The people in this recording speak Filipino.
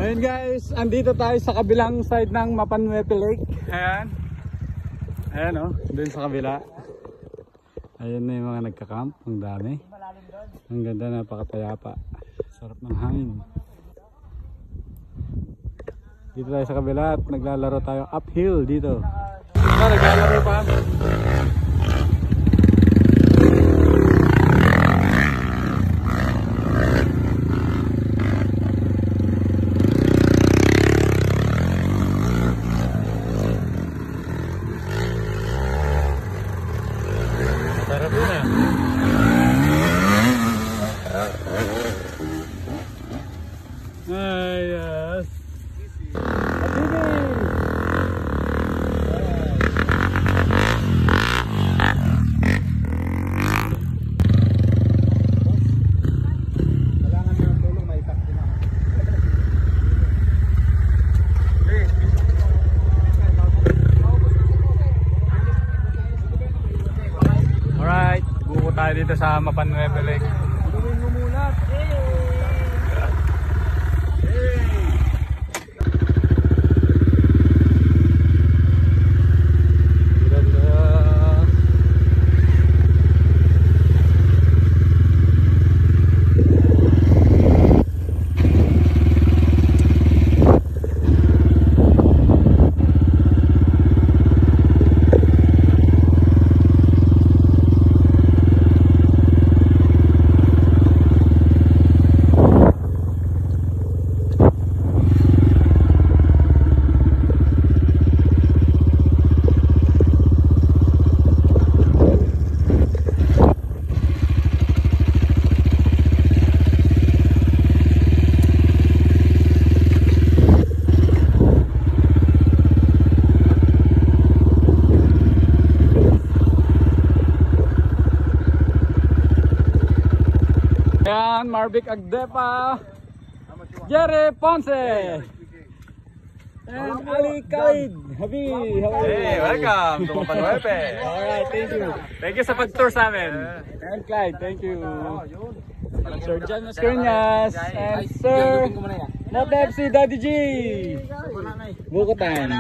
Ayun guys, andito tayo sa kabilang side ng Mapanuepe Lake. Ayan. Ayan o, dun sa kabila. Ayan na yung mga nagka-camp, ang dami. Ang ganda, napakatayapa. Sarap ng hangin. Dito tayo sa kabila at naglalaro tayo uphill dito. Naglalaro pa. Sarap yun ah. Ay, yes. Alright, buko tayo dito sa Mapanuepe Lake. Gawin mo muna. Ayan, Marvic Agdepa, Jerry Ponce, and Ali Khalid. Habi, how are you? Hey, welcome to Mapanuepe. Alright, thank you. Thank you sa pag-tour sa amin. And Clyde, thank you. Sir John Mascurnias, and Sir Not FC Daddy G. Buko time.